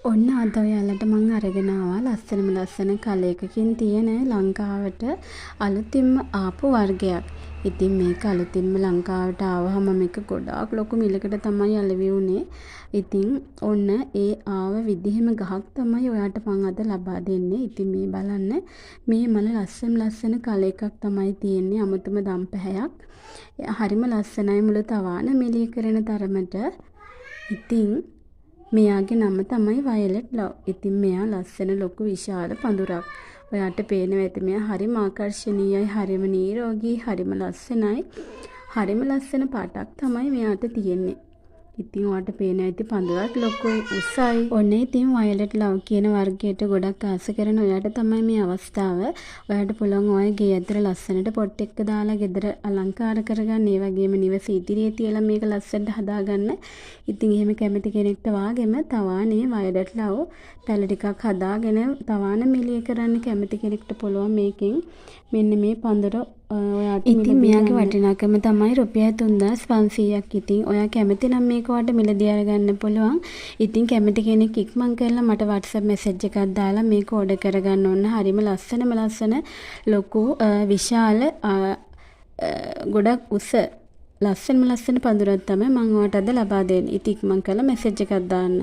ඔන්න අද ඔයාලට මං අරගෙන ආවා ලස්සන කලයකකින් තියෙන ලංකාවට අලුතින්ම ආපු වර්ගයක්. ඉතින් මේක අලුතින්ම ලංකාවට ආවහම මේක ගොඩාක් ලොකු මිලකට තමයි අලෙවි වුණේ. ඉතින් ඔන්න ඒ ආව විදිහම ගහක් තමයි ඔයාට මං අද ලබා දෙන්නේ. ඉතින් මේ බලන්න මේ මල ලස්සන කලයකක් තමයි තියෙන්නේ. අමුතුම දම් පැහැයක්. හරිම ලස්සනයි මුළු තවාන මෙලිය කරන තරමට. ඉතින් මෙයාගේ නම තමයි වයලට් ලව්. ඉතින් මෙයා ලස්සන ලොකු විශාල පඳුරක්. ඔයාට පේනවා ඇති මෙයා හරිම ආකර්ශනීයයි, හරිම නිරෝගී, හරිම ලස්සනයි. හරිම ලස්සන පාටක් තමයි මෙයාට තියෙන්නේ. ඉතින් ඔයාට පේනවා ඇති පඳුරත් ලොකුයි, උසයි. ඔන්න ඉතින් වයලට් ලව් කියන වර්ගයට ගොඩක් ආස කරන ඔයාට තමයි මේ අවස්ථාව. ඔයාට පුළුවන් ඔය ගේ ඇතුලේ ලස්සනට පොට් එකක් දාලා ගෙදර අලංකාර කරගන්න. ඒ වගේම නිවස ඉදිරියේ තියලා මේක ලස්සනට හදාගන්න. ඉතින් එහෙම කැමති කෙනෙක්ට වාගෙම තවානේ වයලට් ලව් පැල ටිකක් හදාගෙන තවාන මෙලිය කරන්න කැමති කෙනෙක්ට පුළුවන් මේකෙන් මෙන්න මේ පඳුර ඔයාට ඉතින් මෙයාගේ වටිනාකම තමයි රුපියල් 3500ක්. ඉතින් ඔයා කැමති නම් මේක ඔයාට මිලදී අරගන්න පුළුවන්. ඉතින් කැමති කෙනෙක් ඉක්මන් කරලා මට WhatsApp message එකක් දාලා මේක order කරගන්න ඕන. හරිම ලස්සන ලොකු විශාල ගොඩක් උස ලස්සන පඳුරක් තමයි මම ඔයාට අද ලබා දෙන්නේ. ඉතින් ඉක්මන් කරලා message එකක් දාන්න.